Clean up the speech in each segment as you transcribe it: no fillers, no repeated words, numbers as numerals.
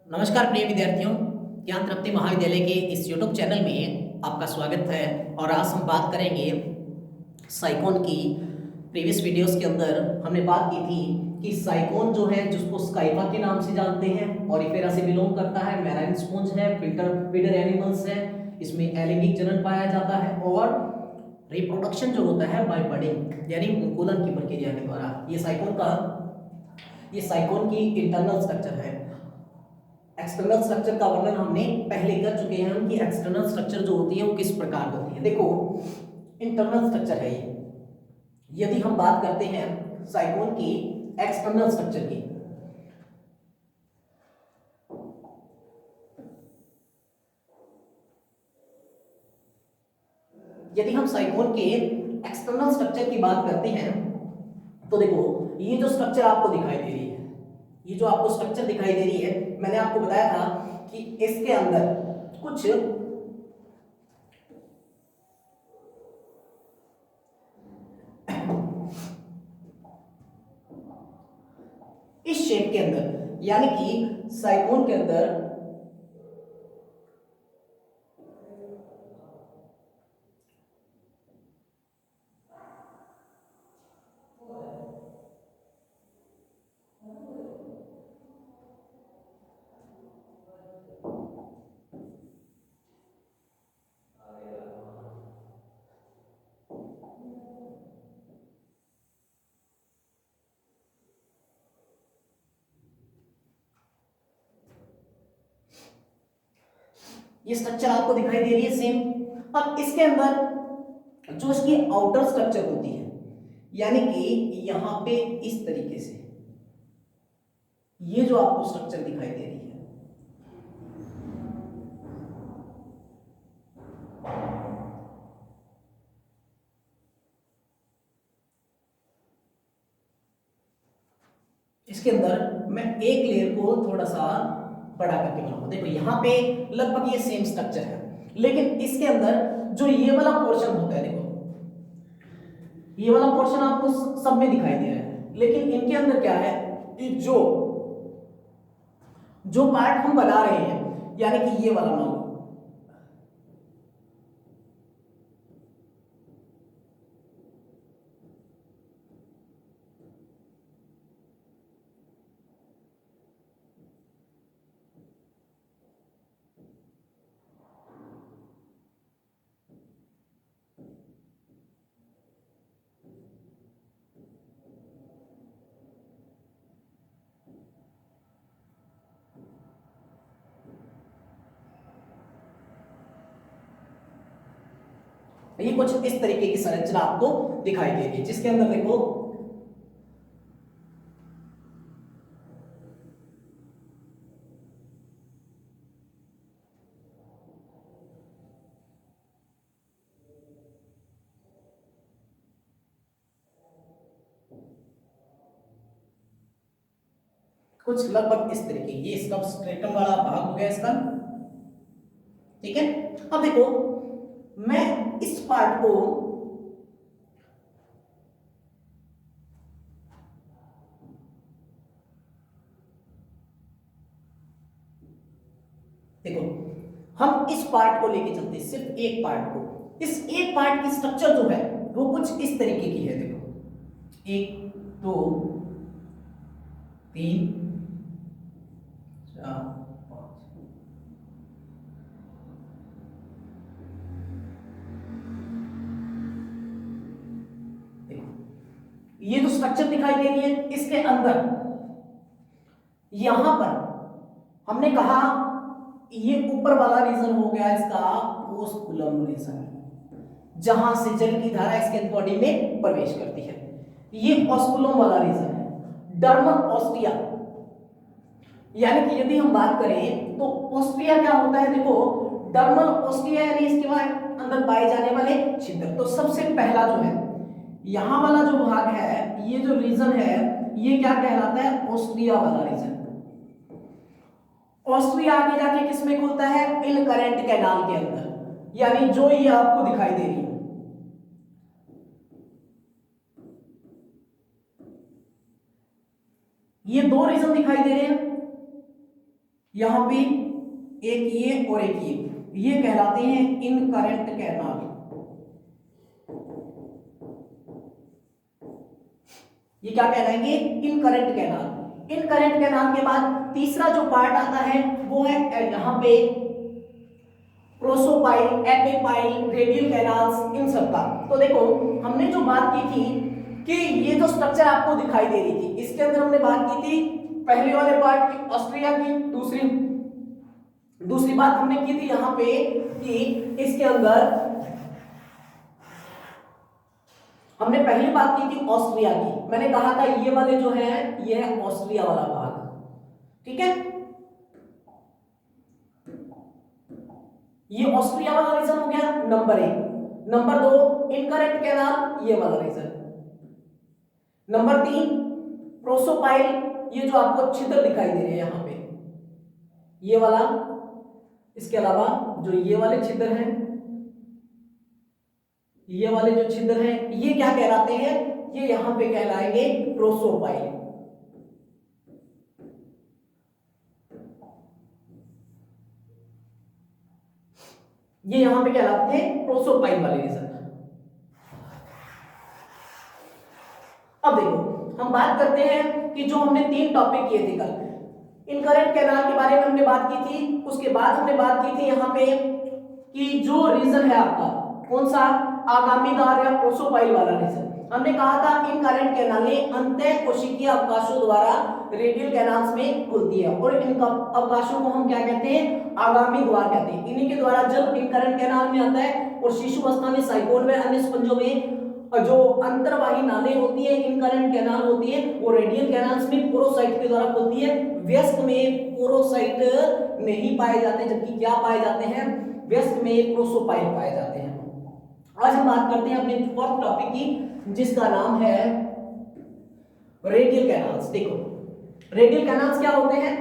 नमस्कार प्रिय विद्यार्थियों, ज्ञान तृप्ति महाविद्यालय के इस यूट्यूब चैनल में आपका स्वागत है। और आज हम बात करेंगे साइकोन की। प्रीवियस वीडियोस के अंदर हमने बात की थी कि साइकोन जो है, जिसको स्काइफा के नाम से जानते हैं, ऑरिफेरा से बिलोंग करता है, मैराइन स्पॉन्ज है, फीडर एनिमल्स है, इसमें अलैंगिक जनन पाया जाता है और रिप्रोडक्शन जो होता है बाय बडिंग यानी मुकुलन की प्रक्रिया के द्वारा। ये साइकोन की इंटरनल स्ट्रक्चर है। एक्सटर्नल स्ट्रक्चर का वर्णन हमने पहले कर चुके हैं हम कि एक्सटर्नल स्ट्रक्चर जो होती है वो किस प्रकार होती है। देखो, इंटरनल स्ट्रक्चर है ये। यदि हम बात करते हैं साइकोन की एक्सटर्नल स्ट्रक्चर की, यदि हम साइकोन के एक्सटर्नल स्ट्रक्चर की बात करते हैं तो देखो, ये जो स्ट्रक्चर आपको दिखाई दे रही है, ये जो आपको स्ट्रक्चर दिखाई दे रही है, मैंने आपको बताया था कि इसके अंदर कुछ इस शेप के अंदर, यानी कि साइकोन के अंदर ये स्ट्रक्चर आपको दिखाई दे रही है सेम। अब इसके अंदर जो इसकी आउटर स्ट्रक्चर होती है, यानी कि यहां पे इस तरीके से ये जो आपको स्ट्रक्चर दिखाई दे रही है, इसके अंदर मैं एक लेयर को थोड़ा सा बड़ा करके बनाऊंगा। देखो, यहां पे लगभग ये सेम स्ट्रक्चर है, लेकिन इसके अंदर जो ये वाला पोर्शन होता है, देखो ये वाला पोर्शन आपको सब में दिखाई दे रहा है, लेकिन इनके अंदर क्या है कि जो जो पार्ट हम बना रहे हैं, यानी कि ये वाला मान लो, ये कुछ इस तरीके की संरचना आपको दिखाई देगी, जिसके अंदर देखो कुछ लगभग इस तरीके, ये इसका स्ट्रेटम वाला भाग हो गया इसका। ठीक है, अब देखो मैं इस पार्ट को देखो, हम इस पार्ट को लेके चलते हैं, सिर्फ एक पार्ट को। इस एक पार्ट की स्ट्रक्चर जो है वो कुछ इस तरीके की है। देखो, एक, दो, तीन, चार, पांच। देखो, ये जो स्ट्रक्चर दिखाई दे रही है, इसके अंदर यहां पर हमने कहा ये ऊपर वाला रीजन हो गया इसका ओस्कुलम रीजन, जहां से जल की धारा इसके बॉडी में प्रवेश करती है। ये ऑस्कुलम वाला रीजन है। डर्मल ऑस्टिया, यानी कि यदि हम बात करें तो ऑस्टिया क्या होता है, देखो डर्मल ऑस्टिया यानी इसके अंदर पाए जाने वाले छिद्र। तो सबसे पहला जो है यहां वाला जो भाग है, ये जो रीजन है, ये क्या कहलाता है, ऑस्ट्रिया वाला रीजन। ऑस्ट्रिया आगे जाके किसमें खुलता है, इन करेंट कैनाल के अंदर, यानी जो ये आपको दिखाई दे रही है, ये दो रीजन दिखाई दे रहे हैं। यहाँ पे एक ये और एक ये कहलाते हैं इनकरेंट कैनाल। ये क्या कहलाएंगे? Incurrent canal. इनकरेंट कैनाल के बाद तीसरा जो पार्ट आता है वो है यहाँ पे प्रोसोपाइल, एपिपाइल, रेडियल कैनाल्स, इन सब का। तो देखो हमने जो बात की थी कि ये जो स्ट्रक्चर आपको दिखाई दे रही थी, इसके अंदर हमने बात की थी पहले वाले पार्ट की, ऑस्ट्रिया की। दूसरी बात हमने की थी यहाँ पे कि इसके अंदर हमने पहली बात की थी ऑस्ट्रिया की। मैंने कहा था ये वाले जो है ये है ऑस्ट्रिया वाला भाग, ठीक है। ये ऑस्ट्रिया वाला रीजन हो गया नंबर 1। नंबर 2 इनकरेंट कैनाल, ये वाला रीजन। नंबर 3 प्रोसोपाइल, ये जो आपको छिद्र दिखाई दे रहे हैं यहां पे, ये वाला। इसके अलावा जो ये वाले छिद्र हैं, ये वाले जो छिद्र हैं, ये क्या कहलाते हैं? ये यहां पे कहलाएंगे प्रोसोपाइल। ये यहां पे कहलाते हैं प्रोसोपाइल वाले रीजन। अब देखो हम बात करते हैं कि जो हमने 3 टॉपिक किए थे कल, इनकरेंट कैनाल के बारे में हमने बात की थी। उसके बाद हमने बात की थी यहाँ पे कि जो रीजन है आपका कौन सा, आगामी द्वार या प्रोसोपाइल वाला रीजन। हमने कहा था इनकरेंट कैनालें अंतः कोशिकीय अवकाशों द्वारा रेडियल कैनाल्स में खुलती है, और इन अवकाशों को हम क्या कहते हैं? आगामी द्वार कहते हैं। इन्हीं के द्वारा जल इनकरेंट कैनाल में आता है, और शिशु अवस्था में साइकोन व अन्य स्पंजों में जो अंतर्वाही नाले होती है, इनकरेंट कैनाल होती है, वो रेडियल कैनाल्स में पोरोसाइट के द्वारा खुलती है। व्यस्क में पोरोसाइट नहीं पाए जाते, जबकि क्या पाए जाते हैं? व्यस्क में प्रोसोपाइल पाए जाते हैं। आज हम बात करते हैं अपने फोर्थ टॉपिक की, जिसका नाम है रेडियल कैनाल्स। देखो रेडियल कैनाल्स क्या होते हैं?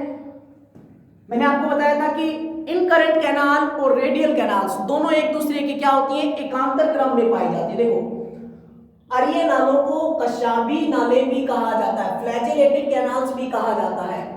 मैंने आपको बताया था कि इनकरेंट कैनाल और रेडियल कैनाल्स दोनों एक दूसरे के क्या होती है? एकांतर क्रम में पाई जाती है। देखो अरिय नालों को कशाबी नाले भी कहा जाता है, फ्लैजेलेटेड कैनाल्स भी कहा जाता है।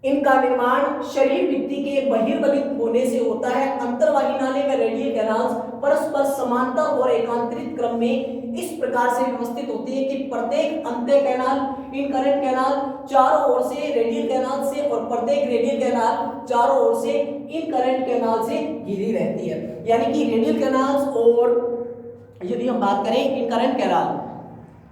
इनका निर्माण शरीर भित्ति के बहिर्गलित होने से होता है। अंतर्वाही नाले व रेडियल कैनाल्स परस्पर समांतर और एकांतरित क्रम में इस प्रकार से व्यवस्थित होती है कि प्रत्येक अंत्य कैनाल, इनकरेंट कैनाल चारों ओर से रेडियल कैनाल से, और प्रत्येक रेडियल कैनाल चारों ओर से इनकरेंट कैनाल से घिरी रहती है। यानी कि रेडियल कैनाल्स और यदि हम बात करें इनकरेंट कैनाल,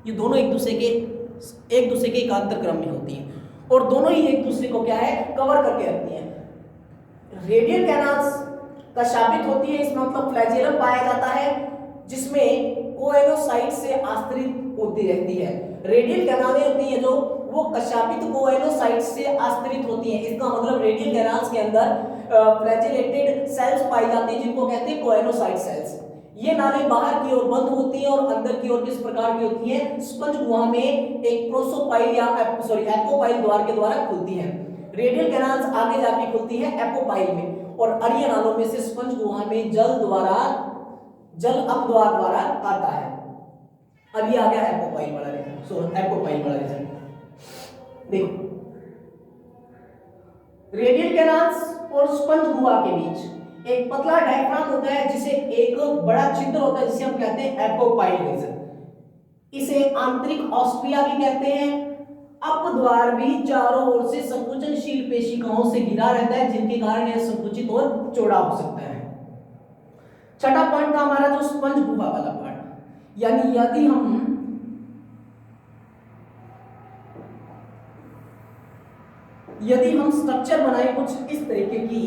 ये दोनों एक दूसरे के एकांतर क्रम में होती है, और दोनों ही एक दूसरे को क्या है? कवर करके रखती हैं। रेडियल कैनाल्स कशाबित होती है, इसमें मतलब फ्लैजेलम पाया जाता है, जिसमें कोएनोसाइट से आश्रित होती रहती है। रेडियल कैनालें होती है जो वो कशाबित कोएनोसाइट से आश्रित होती हैं। इसका मतलब रेडियल कैनाल्स के अंदर फ्लैजेलेटेड सेल्स पाई जाती हैं, जिनको कहते हैं कोएनोसाइट सेल्स। ये नाली बाहर की ओर बंद होती है और अंदर की ओर किस प्रकार की होती है? स्पंज गुहा में एक प्रोसोपाइल या एपोपाइल द्वार के द्वारा खुलती है। रेडियल कैनाल्स आगे जाके खुलती है एपोपाइल में, और अरिय नालों में से स्पंज गुहा में जल अपद्वार द्वारा आता है। अब ये आ गया एपोपाइल वाला रीजन। एपोपाइल वाला रीजन देखो, रेडियल कैनाल्स और स्पंज गुहा के बीच एक पतला डायफ्राम होता है, जिसे एक बड़ा छिद्र होता है, जिसे हम कहते हैं एपोपाइल रीजन। इसे आंतरिक ऑस्ट्रिया भी कहते हैं। अपद्वार भी चारों ओर से संकुचनशील पेशिकाओं से घिरा रहता है, जिनके कारण यह संकुचित और चौड़ा हो सकता है। छठा पॉइंट था हमारा जो स्पंज गुहा वाला पार्ट, यानी यदि हम स्ट्रक्चर बनाए कुछ इस तरीके की,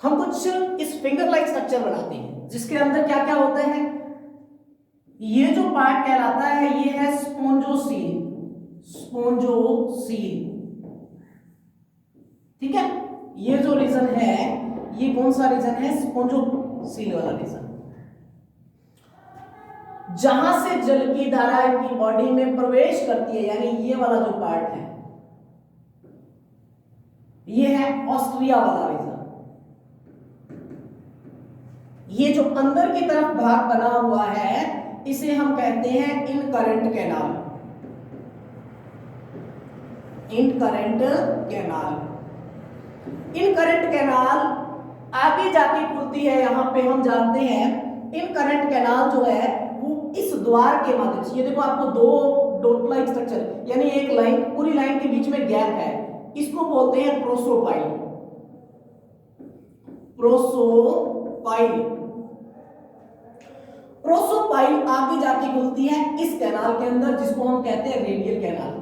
हम कुछ इस फिंगर लाइक स्ट्रक्चर बनाते हैं जिसके अंदर क्या क्या होता है। ये जो पार्ट कहलाता है ये है स्पोंजोसील, स्पोंजोसील, ठीक है। ये जो रीजन है ये कौन सा रीजन है, स्पोंजोसील वाला रीजन, जहां से जल की धारा इनकी बॉडी में प्रवेश करती है, यानी ये वाला जो पार्ट है ये है ऑस्ट्रिया वाला रीजन। ये जो अंदर की तरफ भाग बना हुआ है इसे हम कहते हैं incurrent canal, incurrent canal. Incurrent canal आगे जाके खुलती है, यहां पे हम जानते हैं इनकरेंट कैनाल जो है वो इस द्वार के माध्यम से, ये देखो आपको दो डॉट लाइक स्ट्रक्चर यानी एक लाइन, पूरी लाइन के बीच में गैप है, इसको बोलते हैं प्रोसोपाइल, प्रोसोपाइल। प्रोसोपाइल आगे जाके खुलती है इस कैनाल के अंदर जिसको हम कहते हैं रेडियल कैनाल।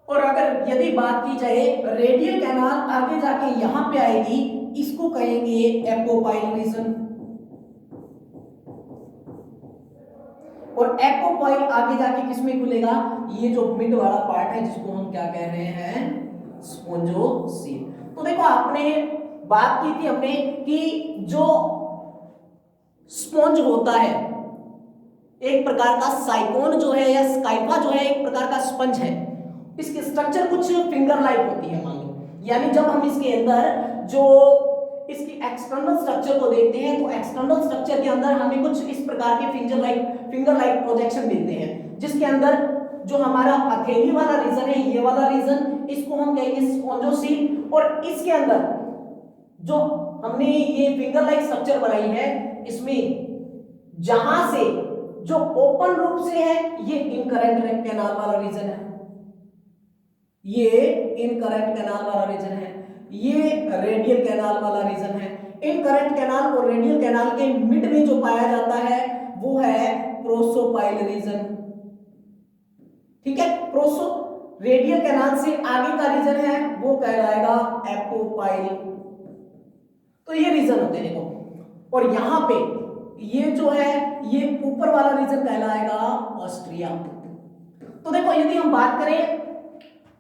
और अगर यदि बात की जाए रेडियल कैनाल आगे जाके यहां पे आएगी, इसको कहेंगे एपोपाइल रीजन। और एपोपाइल आगे जाके किसमें खुलेगा, ये जो मिड वाला पार्ट है जिसको हम क्या कह रहे हैं, स्पोंजोसील। तो देखो आपने बात की थी हमने कि जो स्पॉन्ज होता है एक प्रकार का साइकोन जो है या स्काइफा जो है एक प्रकार का स्पंज है, इसकी स्ट्रक्चर कुछ फिंगर लाइक होती है मान लो, यानी जब हम इसके अंदर जो इसकी एक्सटर्नल स्ट्रक्चर को देखते हैं तो एक्सटर्नल स्ट्रक्चर के अंदर हमें कुछ इस प्रकार के फिंगर लाइक प्रोजेक्शन मिलते हैं, जिसके अंदर जो हमारा हथेली वाला रीजन है ये वाला रीजन इसको हम कहेंगे स्पोंजोसील। और इसके अंदर जो हमने ये फिंगर लाइक स्ट्रक्चर बनाई है इसमें जहां से जो ओपन रूप से है ये इनकरेंट कैनाल वाला रीजन है, ये इनकरेंट कैनाल वाला रीजन है, ये रेडियल कैनाल वाला रीजन है। इनकरेंट कैनाल और रेडियल कैनाल के मिड में जो पाया जाता है वो है प्रोसोपाइल रीजन, ठीक है। रेडियल कैनाल से आगे का रीजन है वो कहलाएगा एपोपाइल। तो ये रीजन होते हैं देखो, और यहां पे ये जो है ये ऊपर वाला रीजन कहलाएगा ऑस्ट्रिया। तो देखो यदि हम बात करें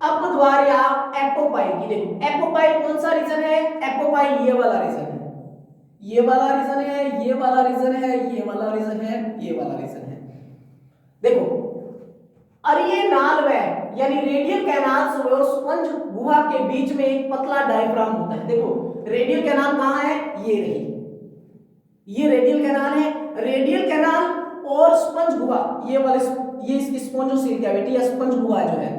अपद्वार या एपोपाइल की, देखो एपोपाइल कौन सा रीजन है, एपोपाइल ये वाला रीजन है, ये वाला रीजन है, ये वाला रीजन है, ये वाला रीजन है, ये वाला रीजन है। देखो और ये नाल में यानी रेडियल कैनाल और स्पंज गुहा के बीच में एक पतला डायफ्राम होता है। देखो रेडियल कैनाल कहां है, ये रही, ये रेडियल कैनाल है। रेडियल कैनाल और स्पंज गुहा ये वाले, ये इसकी स्पोंजोसील कैविटी या स्पंज गुहा जो है,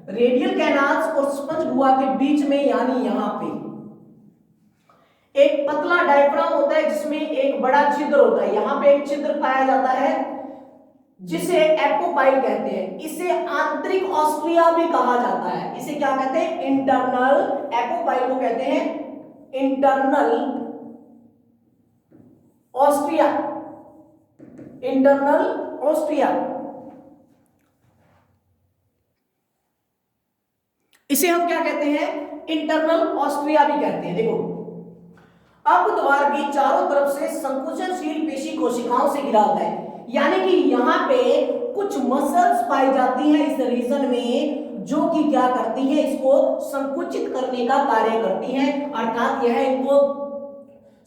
रेडियल कैनाल्स और स्पंज गुहा के बीच में यानी यहां पे एक पतला डायफ्राम होता है जिसमें एक बड़ा छिद्र होता है, यहां पे एक छिद्र पाया जाता है जिसे एपोपाइल कहते हैं। इसे आंतरिक ऑस्ट्रिया भी कहा जाता है, इसे क्या कहते हैं, इंटरनल, एपोपाइल को कहते हैं इंटरनल ऑस्ट्रिया, इंटरनल ऑस्ट्रिया। इसे हम क्या कहते हैं, इंटरनल ऑस्ट्रिया भी कहते हैं। देखो अपद्वार की चारों तरफ से संकुचनशील पेशी कोशिकाओं से घिरा होता है, यानी कि यहां पे कुछ मसल्स पाई जाती हैं इस रीजन में जो कि क्या करती है, इसको संकुचित करने का कार्य करती हैं, अर्थात यह इनको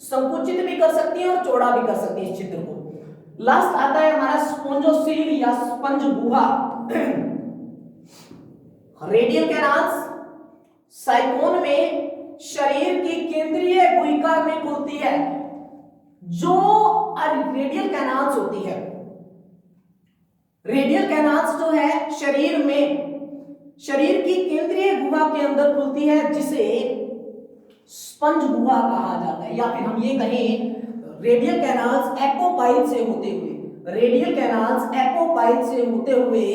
संकुचित भी कर सकती है और चौड़ा भी कर सकती है इस चित्र को। लास्ट आता है हमारा स्पोंजोसील या स्पंज गुहा। रेडियल कैनाल्स साइकोन में शरीर की केंद्रीय गुहिका में खुलती है। जो रेडियल कैनाल्स होती है, रेडियल कैनाल्स जो है शरीर में, शरीर की केंद्रीय गुहा के अंदर खुलती है जिसे स्पंज गुहा कहा जाता है, या फिर हम ये कहें रेडियल कैनाल्स एपोपाइल से होते हुए, रेडियल कैनाल्स एपोपाइल से होते हुए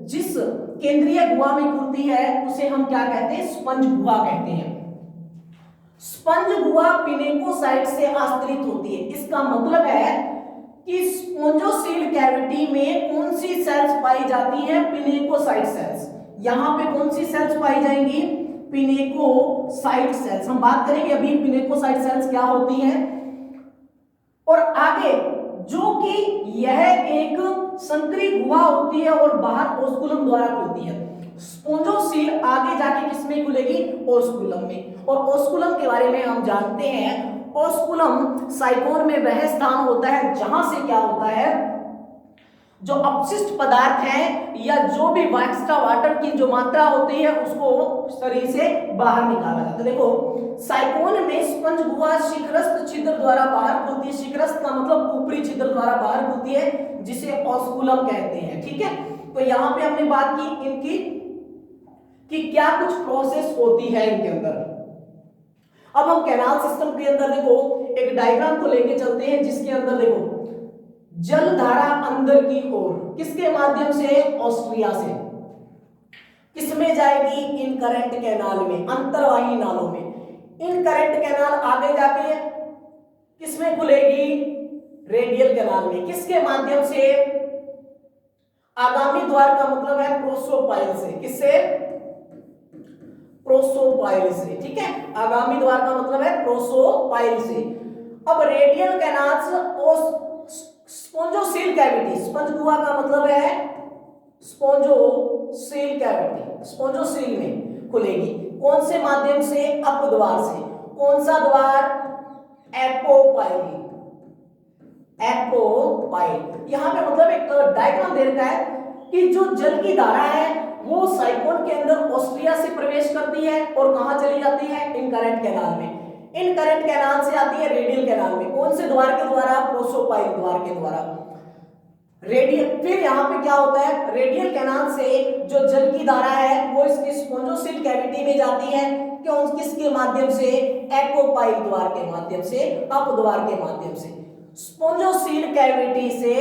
जिस केंद्रीय गुहा में खुलती है उसे हम क्या कहते हैं, स्पंज गुहा कहते हैं। स्पंज गुहा पिनेकोसाइट से आश्रित होती है, इसका मतलब है कि स्पोंजोसील कैविटी में कौन सी सेल्स पाई जाती हैं? Pinacocyte cells. यहां पे कौन सी सेल्स पाई जाएंगी? Pinacocyte cells. हम बात करेंगे अभी पिनेकोसाइट सेल्स क्या होती हैं। और आगे जो कि यह एक संकरी गुहा होती है और बाहर ओस्कुलम द्वारा खुलती है। स्पोंजोसील आगे जाके किसमें खुलेगी? ओस्कुलम में। और ओस्कुलम के बारे में हम जानते हैं, ओस्कुलम साइकोन में वह स्थान होता है जहां से क्या होता है, जो अपशिष्ट पदार्थ है या जो भी एक्स्ट्रा वाटर की जो मात्रा होती है उसको शरीर से बाहर निकाला जाता है। देखो साइकोन में स्पंज गुहा शिखरस्थ छिद्र द्वारा बाहर खुलती है। शिखरस्थ का मतलब ऊपरी छिद्र द्वारा बाहर खुलती है, जिसे ओस्कुलम कहते हैं। ठीक है, तो यहां पे हमने बात की इनकी कि क्या कुछ प्रोसेस होती है इनके अंदर। अब हम कैनाल सिस्टम के अंदर देखो एक डायग्राम को लेके चलते हैं, जिसके अंदर देखो जल धारा अंदर की ओर किसके माध्यम से? ऑस्ट्रिया से। किसमें जाएगी? इन करंट कैनाल में, अंतर्वाही नालों में। इन करंट कैनाल आगे जाके किसमें खुलेगी? रेडियल कैनाल में। किसके माध्यम से? आगामी द्वार का मतलब है प्रोसोपाइल से। किससे? प्रोसोपाइल से। ठीक है, आगामी द्वार का मतलब है प्रोसोपाइल से। अब radial canals spongocoel cavity, sponge गुहा का मतलब है स्पोंजोसील कैविटी, स्पोंजोसील में खुलेगी। कौन से माध्यम से? अपद्वार से। कौन सा द्वार? एपोपाइल। एपोपाइल। यहां पे मतलब एक डायग्राम दे रखा है कि जो जल की धारा है वो साइकोन के अंदर ऑस्ट्रिया से प्रवेश करती है और कहां चली जाती है? इन करंट कैनाल में। इन करंट कैनाल से आती है रेडियल कैनाल में। कौन से द्वार के द्वारा? प्रोसोपाइल द्वार के द्वारा। रेडियल, फिर यहां पे क्या होता है? रेडियल कैनाल से जो जल की धारा है वो इसकी स्पोंजोसील कैविटी में जाती है। क्यों? किसके माध्यम से? एपोपाइल द्वार के माध्यम से, अपद्वार के माध्यम से। स्पोंजोसील कैविटी से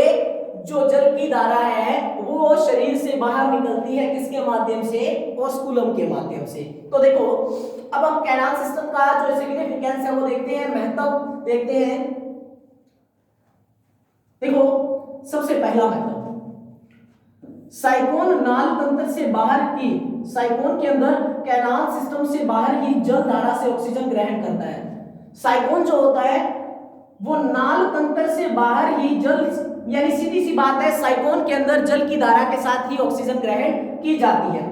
जो जल की धारा है वो शरीर से बाहर निकलती है। किसके माध्यम से? ओस्कुलम के माध्यम से। तो देखो अब हम कैनाल सिस्टम का जो सिग्निफिकेंस है वो देखते हैं, महत्व देखते हैं। देखो सबसे पहला महत्व, साइकोन नाल तंत्र से बाहर की, साइकोन के अंदर कैनाल सिस्टम से बाहर की जल धारा से ऑक्सीजन ग्रहण करता है। साइकोन जो होता है वो नाल तंत्र से बाहर ही जल, यानी सीधी सी बात है साइकोन के अंदर जल की धारा के साथ ही ऑक्सीजन ग्रहण की जाती है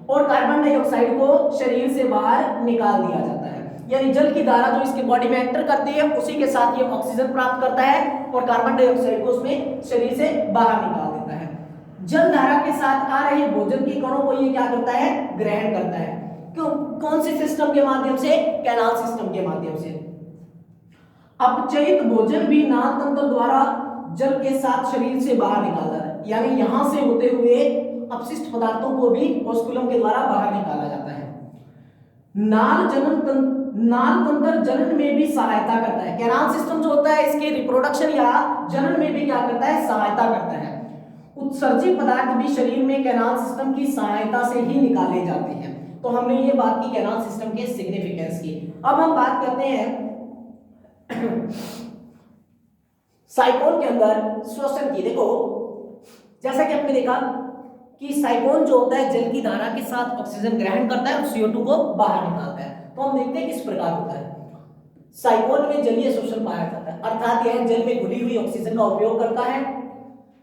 और कार्बन डाइऑक्साइड को शरीर से बाहर निकाल दिया जाता है। यानी जल की धारा जो इसके बॉडी में एंटर करती है उसी के साथ ये ऑक्सीजन प्राप्त करता है और कार्बन डाइऑक्साइड को उसमें शरीर से बाहर निकाल देता है। जल धारा के साथ आ रहे भोजन के कणों को ये क्या करता है? ग्रहण करता है। क्यों? कौन से सिस्टम के माध्यम से? कैनाल सिस्टम के माध्यम से। अपचयित भोजन भी नाल तंत्र द्वारा जल के साथ शरीर से बाहर निकाला है, यानी यहां से होते हुए अपशिष्ट पदार्थों को भी ओस्कुलम के द्वारा बाहर निकाला जाता है। नाल तंत्र जनन में भी सहायता करता है। कैनाल सिस्टम जो होता है इसके रिप्रोडक्शन या जनन में भी क्या करता है? सहायता करता है। उत्सर्जित पदार्थ भी शरीर में कैनाल सिस्टम की सहायता से ही निकाले जाते हैं। तो हमने ये बात की कैनाल सिस्टम के सिग्निफिकेंस की। अब हम बात करते हैं साइकोन के अंदर श्वसन की। देखो जैसा कि आपने देखा कि साइकोन जो होता है जल की धारा के साथ ऑक्सीजन ग्रहण करता है और CO2 को बाहर निकालता है। तो हम देखते हैं किस प्रकार होता है। साइकोन में जलीय श्वसन पाया जाता है, अर्थात यह जल में घुली हुई ऑक्सीजन का उपयोग करता है।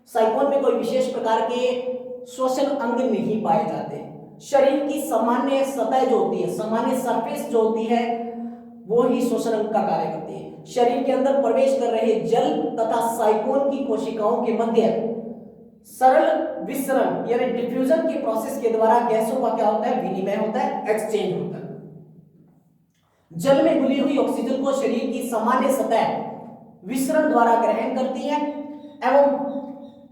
साइकोन में कोई विशेष प्रकार के श्वसन अंग नहीं पाए जाते। शरीर की सामान्य सतह जो होती है, सामान्य सरफेस जो होती है वो ही श्वसन अंग का कार्य करती है। शरीर के अंदर प्रवेश कर रहे जल तथा साइकोन की कोशिकाओं के मध्य सरल विसरण यानी डिफ्यूजन की प्रोसेस के द्वारा गैसों का क्या होता है? विनिमय होता है, एक्सचेंज होता है। जल में घुली हुई ऑक्सीजन को शरीर की सामान्य सतह विसरण द्वारा ग्रहण करती है एवं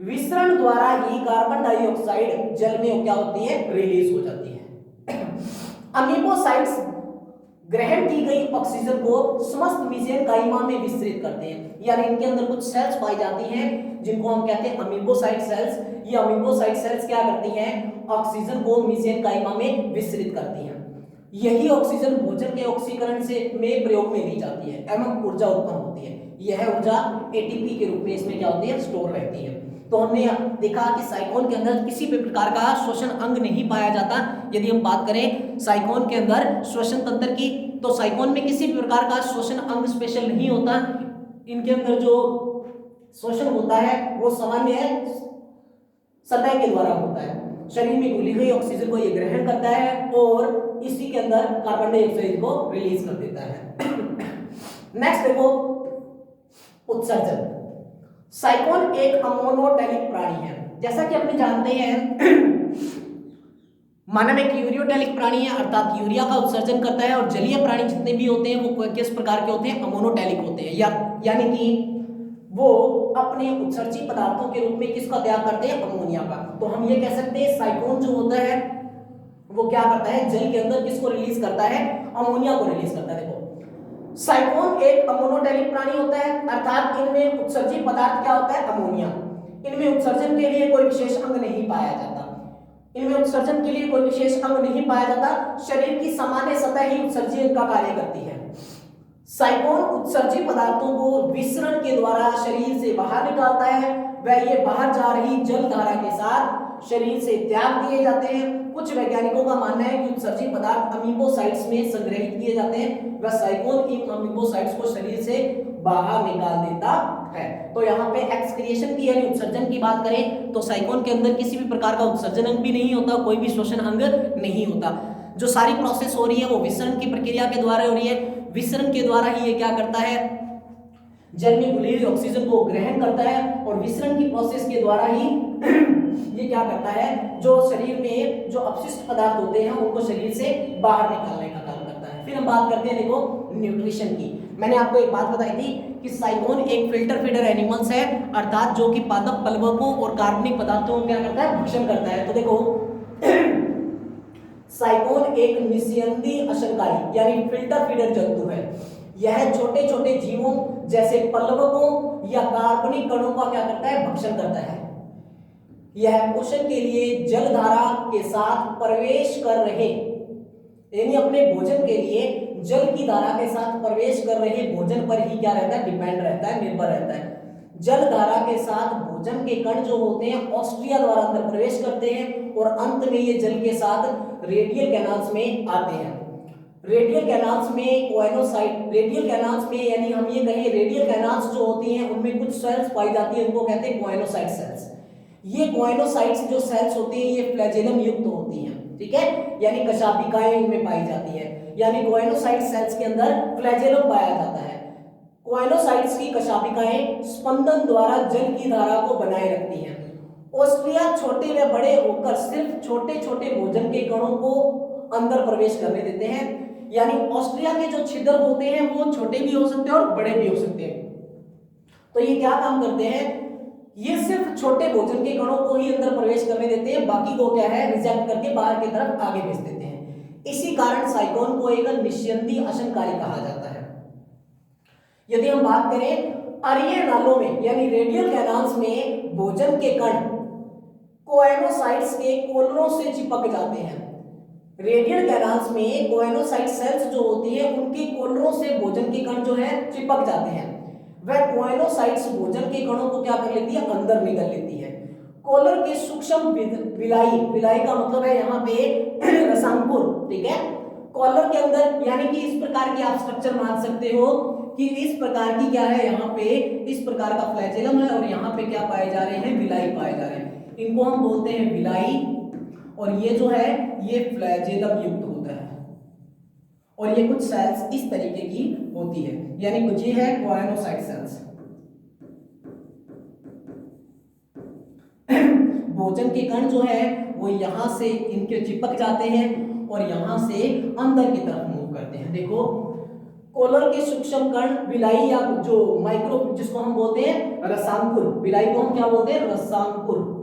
विसरण द्वारा ही कार्बन डाइऑक्साइड जल में क्या होती है? रिलीज हो जाती है। अमीबोसाइट्स ग्रहण की गई ऑक्सीजन को समस्त मीसेन काइमा में विस्तृत करते हैं, यानी इनके अंदर कुछ सेल्स पाई जाती हैं जिनको हम कहते हैं अमीबोसाइट सेल्स। ये अमीबोसाइट सेल्स क्या करती हैं? ऑक्सीजन को मीसेन काइमा में विस्तृत करती हैं। यही ऑक्सीजन भोजन के ऑक्सीकरण से में प्रयोग में ली जाती है एवं ऊर्जा उत्पन्न होती है। यह ऊर्जा एटीपी के रूप में इसमें क्या होती है, स्टोर रहती है। तो हमने देखा कि साइकोन के अंदर किसी भी प्रकार का श्वसन अंग नहीं पाया जाता। यदि हम बात करें साइकोन के अंदर श्वसन तंत्र की, तो साइकोन में किसी भी प्रकार का श्वसन अंग स्पेशल नहीं होता। इनके अंदर जो श्वसन होता है वो सामान्य है सतह के द्वारा होता है। शरीर में घुली हुई ऑक्सीजन को ये ग्रहण करता है और इसी के अंदर कार्बन डाइऑक्साइड को रिलीज कर देता है। नेक्स्ट देखो उत्सर्जन। साइकोन एक अमोनोटेलिक प्राणी है। जैसा कि अपने जानते हैं मानव एक यूरियोटेलिक प्राणी है, अर्थात यूरिया का उत्सर्जन करता है। और जलीय प्राणी जितने भी होते हैं वो किस प्रकार के होते हैं, अमोनोटेलिक होते हैं, यानी कि वो अपने उत्सर्जी पदार्थों के रूप में किसका त्याग करते हैं, अमोनिया का। तो हम ये कह सकते हैं साइकोन जो होता है वो क्या करता है, जल के अंदर किसको रिलीज करता है, अमोनिया को रिलीज करता है। देखो साइकोन एक अमोनोटेलिक प्राणी होता है, अर्थात इनमें उत्सर्जी पदार्थ क्या होता है, अमोनिया। इनमें उत्सर्जन के लिए कोई विशेष अंग नहीं पाया जाता। इनमें उत्सर्जन के लिए कोई विशेष अंग नहीं पाया जाता। शरीर की सामान्य सतह ही उत्सर्जन का कार्य करती है। साइकोन उत्सर्जी पदार्थों को विसरण के द्वारा शरीर से बाहर निकालता है। वह ये बाहर जा रही जल धारा के साथ शरीर से त्याग दिए जाते हैं। कुछ वैज्ञानिकों का मानना है कि उत्सर्जी पदार्थ अमीबोसाइट्स में संग्रहित किए जाते हैं। वह साइकोन इन अमीबोसाइट्स को शरीर से बाहर निकाल देता है। तो यहाँ पे एक्सक्रिएशन की यानी उत्सर्जन की बात करें तो साइकोन के अंदर किसी भी प्रकार का उत्सर्जन अंग भी नहीं होता, कोई भी श्वसन अंग नहीं होता। जो सारी प्रोसेस हो रही है वो विसरण की प्रक्रिया के द्वारा हो रही है। विसरण के द्वारा ही ये क्या करता है, जल में घुली हुई ऑक्सीजन को ग्रहण करता है और विसरण की प्रोसेस के द्वारा ही ये क्या करता है, जो शरीर में जो अपशिष्ट पदार्थ होते हैं उनको शरीर से बाहर निकालने का काम करता है। फिर हम बात करते हैं देखो न्यूट्रिशन की। मैंने आपको एक बात बताई थी कि साइकोन एक फिल्टर फीडर एनिमल्स है, अर्थात जो कि पादप प्लवकों और कार्बनिक पदार्थों को क्या करता है, भक्षण करता है। तो देखो साइकोन एक निस्यंदी अशनकारी यानी फिल्टर फीडर जंतु है। यह छोटे छोटे जीवों जैसे प्लवकों या कार्बनिक कणों का क्या करता है, भक्षण करता है। यह पोषण के लिए जलधारा के साथ प्रवेश कर रहे यानी अपने भोजन के लिए जल की धारा के साथ प्रवेश कर रहे भोजन पर ही क्या रहता है, डिपेंड रहता है, निर्भर रहता है। जल धारा के साथ भोजन के कण जो होते हैं ऑस्ट्रिया द्वारा अंदर प्रवेश करते हैं और अंत में ये जल के साथ रेडियल कैनाल्स में आते हैं। रेडियल कैनाल्स में कोएनोसाइट, रेडियल कैनाल्स में यानी हम ये कहें रेडियल कैनाल्स जो होती हैं उनमें कुछ सेल्स पाई जाती है, उनको कहते हैं कोएनोसाइट सेल्स। ये कोएनोसाइट्स जो सेल्स होती हैं ये फ्लैजेलम युक्त होती हैं, ठीक है, यानी कशाभिकाएं इनमें पाई जाती है। यानी कोएनोसाइट सेल्स के अंदर फ्लैजेलम पाया जाता है। कोएनोसाइट्स की कशाभिकाएं स्पंदन द्वारा जल की धारा को बनाए रखती हैं। ऑस्ट्रिया छोटे व बड़े होकर सिर्फ छोटे छोटे भोजन के कणों को अंदर प्रवेश करने देते हैं। यानी ऑस्ट्रिया के जो छिद्र होते हैं वो छोटे भी हो सकते हैं और बड़े भी हो सकते हैं। तो ये क्या काम करते हैं, ये सिर्फ छोटे भोजन के कणों को ही अंदर प्रवेश करने देते हैं, बाकी को क्या है रिजेक्ट करके बाहर की तरफ आगे भेज देते हैं। इसी कारण साइकोन को एक निस्यंदी अशनकारी कहा जाता है। यदि हम बात करें अरीय नालों में यानी रेडियल कैनाल्स में भोजन के कण कोएनोसाइट्स के कोलरों से चिपक जाते हैं। रेडियल कैनाल्स में कोएनोसाइट सेल्स जो होती है उनके कोलरों से भोजन के कण जो है चिपक जाते हैं। वह कोएनोसाइट्स भोजन के कणों को क्या कर लेती है, अंदर निगल लेती है। कोलर के सूक्ष्म विलाई, विलाई का मतलब है यहाँ पे रसांकुर, ठीक है। कॉलर के अंदर यानी कि इस प्रकार की आप स्ट्रक्चर मान सकते हो कि इस प्रकार की क्या है, यहाँ पे इस प्रकार का फ्लैजेलम है और यहाँ पे क्या पाए जा रहे हैं, विलाई पाए जा रहे हैं। इनको हम बोलते हैं विलाई और ये जो है ये फ्लैजेलम युक्त होता है और ये कुछ सेल्स इस तरीके की होती है, यानी कुछ ये है कोएनोसाइट सेल्स। भोजन के कण जो है वो यहाँ से इनके चिपक जाते हैं और यहाँ से अंदर की तरफ मूव करते हैं। देखो कोलर के सूक्ष्म कण विलाई या जो माइक्रो जिसको हम बोलते हैं रसांकुर, विलाई को हम क्या बोलते हैं, रसांकुर।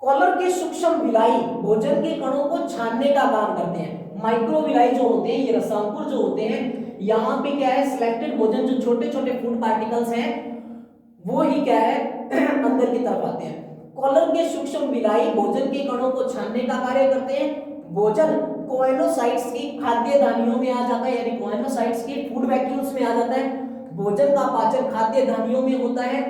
कॉलर के सूक्ष्म विलाई भोजन के कणों को छानने का काम करते हैं। माइक्रो विलाई जो होते हैं ये रसांकुर जो होते हैं, यहाँ पे क्या है सिलेक्टेड भोजन जो छोटे छोटे फूड पार्टिकल्स हैं वो ही क्या है अंदर की तरफ आते हैं। कॉलम के सूक्ष्म विलाई भोजन के कणों को छानने का कार्य करते हैं। भोजन कोएनोसाइट्स की खाद्य धानियों में आ जाता है, यानी कोएनोसाइट्स की फूड वैक्यूल्स में आ जाता है। भोजन का पाचन खाद्य धानियों में होता है।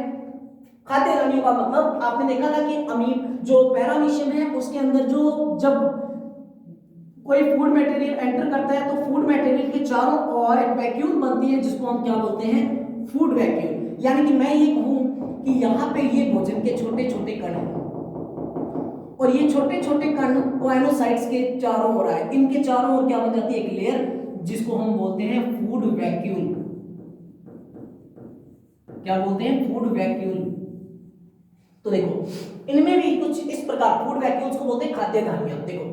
खाद्य धानियों का मतलब आपने देखा था कि अमीब जो पैरामीशियम है उसके अंदर जो जब कोई फूड मटेरियल एंटर करता है तो फूड मटेरियल के चारों ओर एक वैक्यूल बनती है जिसको हम क्या बोलते हैं, फूड वैक्यूल। यानी कि मैं ये कहूं कि यहाँ पे ये भोजन के छोटे छोटे कण हैं और ये छोटे छोटे कण कोएनोसाइट्स के चारों ओर आए, इनके चारों ओर क्या बन जाती है, एक लेयर जिसको हम बोलते हैं फूड वैक्यूल। क्या बोलते हैं, फूड वैक्यूल। तो देखो इनमें भी कुछ इस प्रकार फूड वैक्यूल्स को बोलते हैं खाद्य धानियां। देखो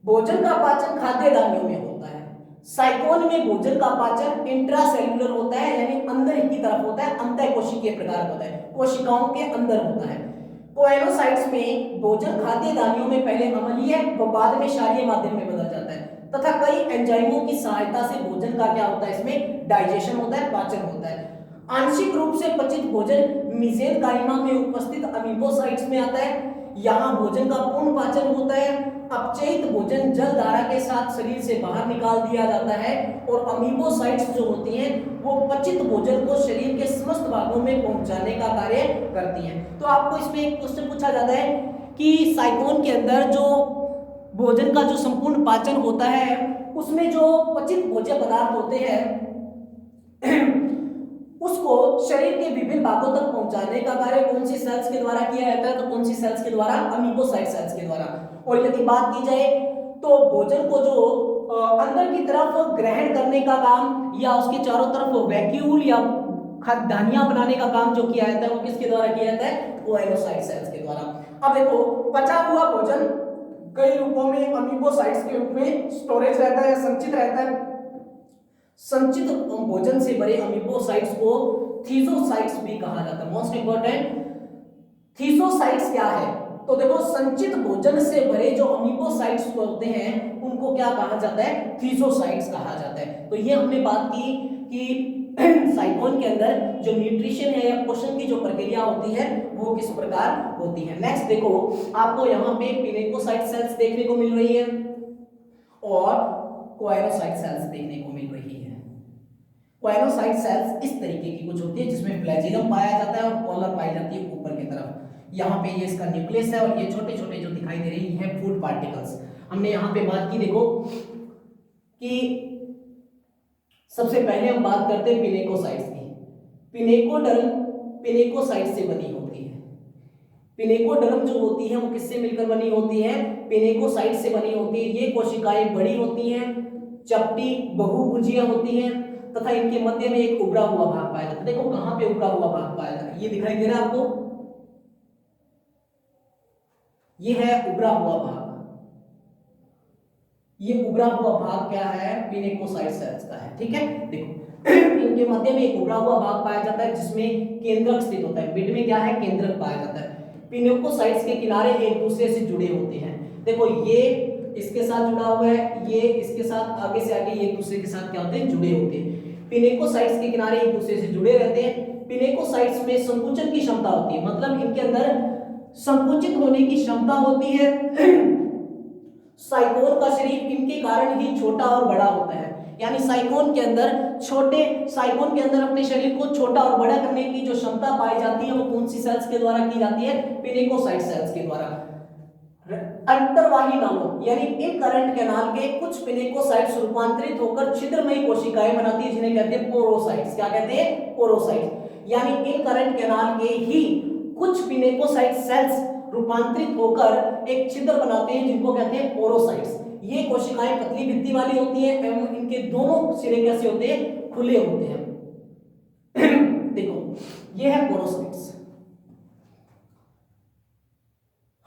भोजन का पाचन खाद्य धानियों में होता है। साइकोन में भोजन का पाचन इंट्रासेल्युलर होता है, यानी अंदर की तरफ होता है, अंतःकोशिकीय प्रकार होता है, कोशिकाओं के अंदर होता है। कोएनोसाइट्स में भोजन खाद्य धानियों में पहले अम्लीय व बाद में क्षारीय माध्यम में बदल जाता है तथा कई एंजाइमों की सहायता से भोजन का क्या होता है, इसमें डाइजेशन होता है, पाचन होता है। आंशिक रूप से पचित भोजन मीसेनकाइमा में उपस्थित अमीबोसाइट्स में आता है। यहाँ भोजन का पूर्ण पाचन होता है। अपचयित भोजन जल धारा के साथ शरीर से बाहर निकाल दिया जाता है और अमीबोसाइट्स जो होती हैं वो पचित भोजन को शरीर के समस्त भागों में पहुंचाने का कार्य करती हैं। तो आपको इसमें एक क्वेश्चन पूछा जाता है कि साइकोन के अंदर जो भोजन का जो संपूर्ण पाचन होता है उसमें जो पचित भोज्य पदार्थ होते हैं उसको शरीर के विभिन्न भागों तक पहुंचाने का कार्य कौन सी सेल्स के द्वारा किया जाता है, तो कौन सी सेल्स के द्वारा, अमीबोसाइट सेल्स के द्वारा। और यदि बात की जाए तो भोजन को जो अंदर की तरफ ग्रहण करने का काम या उसके चारों तरफ वैक्यूल या खाद्य धानियां बनाने का काम जो किया जाता है वो किसके द्वारा किया जाता है, कोएनोसाइट सेल्स के द्वारा। अब देखो पचा हुआ भोजन कई रूपों में अमीबोसाइट्स के रूप में स्टोरेज रहता है, संचित रहता है। संचित भोजन से बने अमीबोसाइट्स को थीसोसाइट्स भी कहा जाता है। मोस्ट इंपॉर्टेंट, थीसोसाइट्स क्या है, तो देखो संचित भोजन से भरे जो अमीबोसाइट्स होते हैं उनको क्या कहा जाता है, थीसोसाइट्स कहा जाता है। तो ये हमने बात की कि साइकोन के अंदर जो न्यूट्रिशन है या पोषण की जो प्रक्रिया होती है वो किस प्रकार होती है। नेक्स्ट देखो आपको यहाँ पे पिनेकोसाइट सेल्स देखने को मिल रही है और कोएनोसाइट सेल्स देखने को मिल रही है। कोएनोसाइट सेल्स इस तरीके की कुछ होती है जिसमें फ्लैजिलम पाया जाता है और कॉलर पाई जाती है ऊपर की तरफ। यहाँ पे ये इसका न्यूक्लियस है और ये छोटे छोटे जो दिखाई दे रही है फूड पार्टिकल्स। हमने यहाँ पे बात की देखो कि सबसे पहले हम बात करते हैं पिनेकोसाइट्स की। पिनेकोडर्म पिनेकोसाइट से बनी होती है। पिनेकोडर्म जो होती है वो किससे मिलकर बनी होती है, पिनेकोसाइट से बनी होती है। ये कोशिकाएं बड़ी होती हैं, चपटी बहुभुजीय होती हैं तथा इनके मध्य में एक उभरा हुआ भाग पाया जाता है। देखो कहां पे उभरा हुआ भाग पाया जाता है, ये दिखाई दे रहा है आपको, ये है उभरा हुआ भाग। ये उभरा हुआ भाग क्या है, पिनेकोसाइट सेल्स का है। ठीक है, देखो इनके मध्य में एक उभरा हुआ भाग पाया जाता है जिसमें केंद्रक स्थित होता है। मिड में क्या है, केंद्रक पाया जाता है। पिनेकोसाइट्स के किनारे एक दूसरे से जुड़े होते हैं। देखो ये इसके साथ जुड़ा हुआ है, ये इसके साथ आगे से आगे ये एक दूसरे के साथ क्या होते हैं, जुड़े होते हैं। पिनेकोसाइट्स के किनारे एक दूसरे से जुड़े रहते हैं। पिनेकोसाइट्स में संकुचन की क्षमता होती है, मतलब इनके अंदर संकुचित होने की क्षमता होती है। साइकोन का शरीर इनके कारण ही छोटा और बड़ा होता है, यानी साइकोन के अंदर अपने शरीर को छोटा और बड़ा करने की जो क्षमता पाई जाती है वो कौन सी सेल्स के द्वारा की जाती है, पिनेकोसाइट सेल्स के द्वारा। अंतर्वाही नालों यानी इन करंट कैनाल के कुछ पिनेकोसाइट्स रूपांतरित होकर छिद्रमयी कोशिकाएं बनाती है जिन्हें कहते हैं पोरोसाइट्स। क्या कहते हैं, पोरोसाइट्स। यानी इन करंट कैनाल के ही कुछ पिनेकोसाइट सेल्स रूपांतरित होकर एक छिद्र बनाते हैं जिनको कहते हैं पोरोसाइट्स। ये कोशिकाएं पतली भित्ति वाली होती हैं एवं इनके दोनों सिरे कैसे होते हैं, खुले होते हैं। देखो ये है पोरोसाइट्स।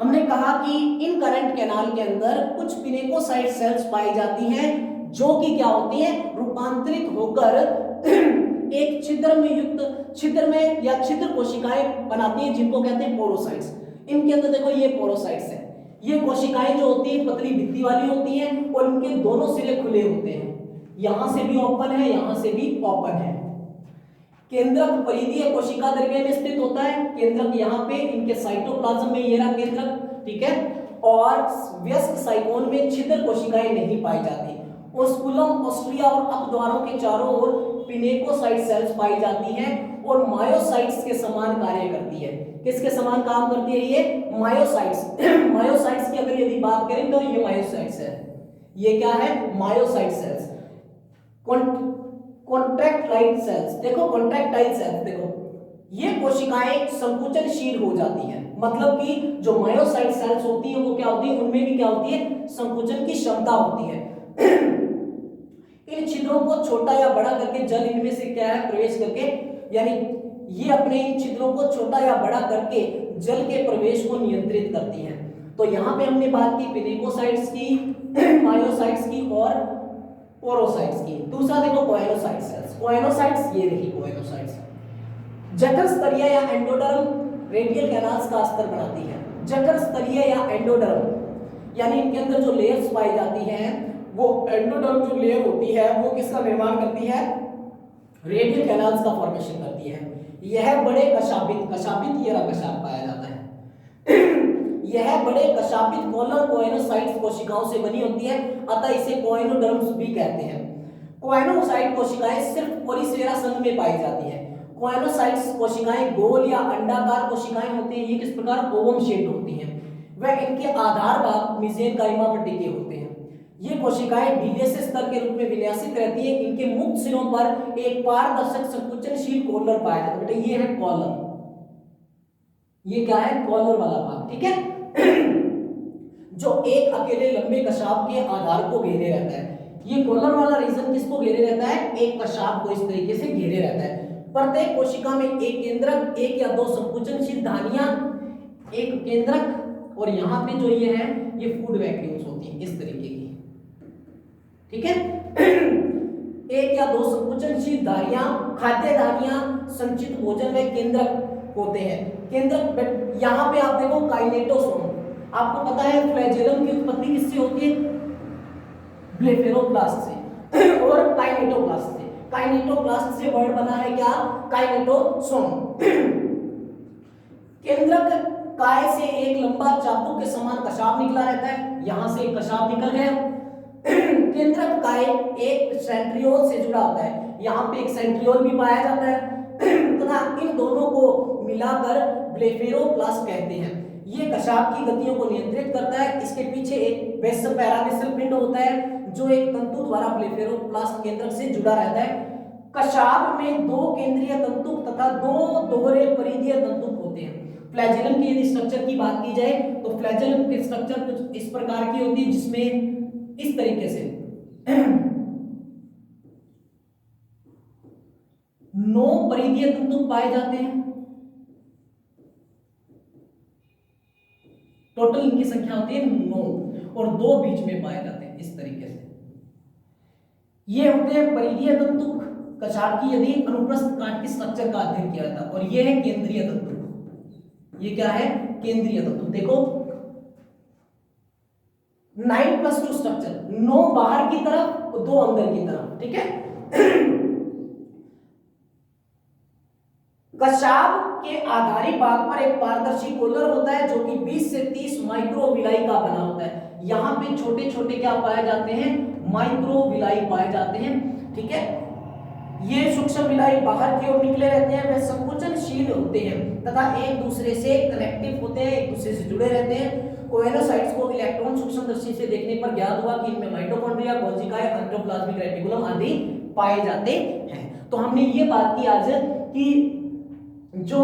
हमने कहा कि इन करंट कैनाल के अंदर कुछ पिनेकोसाइट सेल्स पाई जाती हैं जो कि क्या होती हैं, रूपांतरित होकर एक छिद्र में या छिद्र कोशिकाएं बनाती हैं जिनको कहते हैं पोरोसाइट्स। इनके अंदर देखो ये पोरोसाइट्स है। ये कोशिकाएं जो होती हैं पतली भित्ति वाली होती हैं और इनके दोनों सिरे खुले होते हैं, यहां से भी ओपन है, यहां से भी ओपन है। केंद्रक परिधीय कोशिका द्रव्य में स्थित होता है। केंद्रक यहाँ पे इनके साइटोप्लाज्म में ये रहा केंद्रक, ठीक है। और वयस्क साइकोन में छिद्र कोशिकाएं नहीं पाई जाती। ओस्कुलम, ऑस्ट्रिया और अपद्वारों के चारों ओर पिनेकोसाइट सेल्स पाई जाती हैं और मायोसाइट्स के समान कार्य करती है। किसके समान काम करती है ये? मायोसाइट्स। मायोसाइट्स की अगर यदि बात करें तो ये मायोसाइट्स है। ये क्या है? Myocyte sales. कॉन्ट्रैक्टाइल सेल्स, देखो कॉन्ट्रैक्टाइल सेल्स, देखो ये कोशिकाएं संकुचनशील हो जाती हैं। मतलब कि जो मायोसाइट सेल्स होती है वो क्या होती है? उनमें भी क्या होती है? संकुचन की क्षमता होती है। इन छिद्रों को छोटा या बड़ा करके जल इनमें से क्या है? प्रवेश करके, यानी ये अपने इन छिद्रों को छोटा या बड़ा करके जल के प्रवेश को नियंत्रित करती हैं। तो यहाँ पे हमने बात की पिनेकोसाइट्स की, मायोसाइट्स की और पोरोसाइट्स की। दूसरा देखो कोएनोसाइट सेल्स। कोएनोसाइट्स ये रही कोएनोसाइट्स। जठर स्तरीय या एंडोडर्म रेडियल कैनाल्स का अस्तर बनाती है। जठर स्तरीय या एंडोडर्म यानी इनके अंदर जो लेयर्स पाई जाती हैं वो एंडोडर्म जो लेयर होती है वो किसका निर्माण करती है? रेडियल कैनाल्स का फॉर्मेशन करती है। यह बड़े कशापित ये रहा कशाप पाया जाता है। यह बड़े कशापित कॉलर कोएनोसाइट्स कोशिकाओं से बनी होती है, अतः इसे कोएनोडर्म्स भी कहते हैं। कोएनोसाइट कोशिकाएं सिर्फ पोलिसेरा संघ में पाई जाती है। कोएनोसाइट्स कोशिकाएं गोल या अंडाकार कोशिकाएं होती हैं। ये किस प्रकार? ओवम शेप्ड होती हैं। वह इनके आधार भाग मेसेनकाइमा पर टिके होते हैं। ये कोशिकाएं ढीले से स्तर के रूप में विन्यासित रहती हैं। इनके मुक्त सिरों पर एक पारदर्शक संकुचनशील कॉलर पाया जाता है। बेटा ये है कॉलर, ये क्या है? कॉलर वाला भाग, ठीक है। जो एक अकेले लंबे कशाप के आधार को घेरे रहता है। ये कॉलर वाला रीजन किसको घेरे रहता है? एक कशाप को इस तरीके से घेरे रहता है। प्रत्येक कोशिका में एक केंद्रक, एक या दो संकुचनशील धानियां, एक केंद्रक और यहाँ पे जो ये है ये फूड वैक्यूम्स होती हैं इस तरीके की, ठीक है। एक या दो संकुचनशील धानियां, खाद्य धानियां, संचित भोजन में केंद्रक होते हैं। केंद्रक यहाँ पे आप देखो काइनेटोसोम। आपको पता है फ्लैजेलम की उत्पत्ति किससे होती है? ब्लेफेरोप्लास्ट से और काइनेटोप्लास्ट से। काइनेटोप्लास्ट से वर्ड बना है क्या? काइनेटोसोम। केंद्रक काय से एक लंबा चाकू के समान कशाप निकला रहता है। यहां से एक कशाप निकल गया। केंद्रक काय एक सेंट्रियोल से जुड़ा होता है। यहाँ पे एक सेंट्रियोल भी पाया जाता है तथा इन दोनों को मिलाकर ब्लेफेरोप्लास्ट कहते हैं। ये कशाप की गतियों को नियंत्रित करता है। इसके पीछे एक बेसल पैराबेसल पिंड होता है जो एक तंतु द्वारा ब्लेफेरोप्लास्ट केंद्रक से जुड़ा रहता है। कशाप में दो केंद्रीय तंतुक तथा दो दोहरे परिधीय तंतुक होते हैं। फ्लैजेलम की यदि स्ट्रक्चर की बात की जाए तो फ्लैजेलम की स्ट्रक्चर कुछ इस प्रकार की होती है जिसमें इस तरीके से 9 परिधीय तंतुक पाए जाते हैं। टोटल इनकी संख्या होती है 9 और 2 बीच में पाए जाते हैं इस तरीके से। ये होते हैं परिधीय तंतुक। कशाप की यदि अनुप्रस्थ काट की स्ट्रक्चर का अध्ययन किया जाता है और ये है केंद्रीय तंतुक। ये क्या है? केंद्रीय तंतुक। देखो 9+2 स्ट्रक्चर, 9 बाहर की तरफ और 2 अंदर की तरफ, ठीक है। कशाप के आधारी भाग पर एक पारदर्शी कॉलर होता है जो कि 20 से 30 माइक्रोविलाई का बना होता है। यहाँ पे छोटे छोटे क्या पाए जाते हैं? माइक्रोविलाई पाए जाते हैं, ठीक है। ये सूक्ष्म विलाई बाहर की ओर निकले रहते हैं। वे संकुचनशील होते हैं तथा एक दूसरे से कनेक्टिव होते हैं, एक दूसरे से जुड़े रहते हैं। कोएनोसाइट्स को इलेक्ट्रॉन सूक्ष्मदर्शी से देखने पर ज्ञात हुआ कि इनमें माइटोकॉन्ड्रिया, कोशिकाएं, एंडोप्लाज्मिक रेटिकुलम आदि पाए जाते हैं। तो हमने ये बात की आज कि जो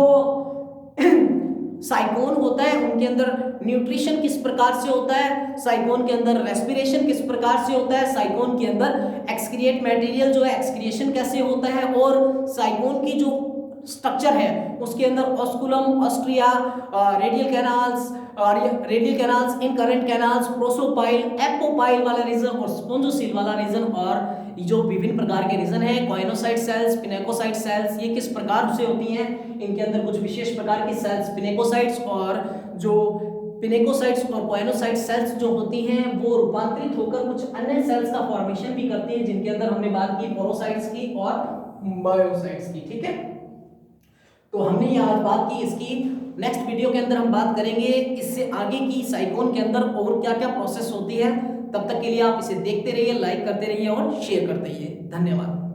साइकोन होता है उनके अंदर न्यूट्रिशन किस प्रकार से होता है, साइकोन के अंदर रेस्पिरेशन किस प्रकार से होता है, साइकोन के अंदर एक्सक्रिएट मटेरियल जो है एक्सक्रिएशन कैसे होता है, और साइकोन की जो स्ट्रक्चर है उसके अंदर ऑस्कुलम, ऑस्ट्रिया, रेडियल कैनाल्स और radial canals, incurrent canals, prosopyle, apopyle वाला रीजन और स्पोंजोसील वाला रीजन और जो विभिन्न प्रकार के रीजन है, कोएनोसाइट सेल्स, पिनेकोसाइट सेल्स, ये किस प्रकार से होती हैं। इनके अंदर कुछ विशेष प्रकार की सेल्स पिनेकोसाइट्स और जो पिनेकोसाइट्स और कोएनोसाइट सेल्स जो होती हैं वो रूपांतरित होकर कुछ अन्य सेल्स का फॉर्मेशन भी करती हैं जिनके अंदर हमने बात की पोरोसाइट्स की और मायोसाइट्स की, ठीक है। तो हमने ये आज बात की इसकी। नेक्स्ट वीडियो के अंदर हम बात करेंगे इससे आगे की साइकोन के अंदर और क्या क्या प्रोसेस होती है। तब तक के लिए आप इसे देखते रहिए, लाइक करते रहिए और शेयर करते रहिए। धन्यवाद।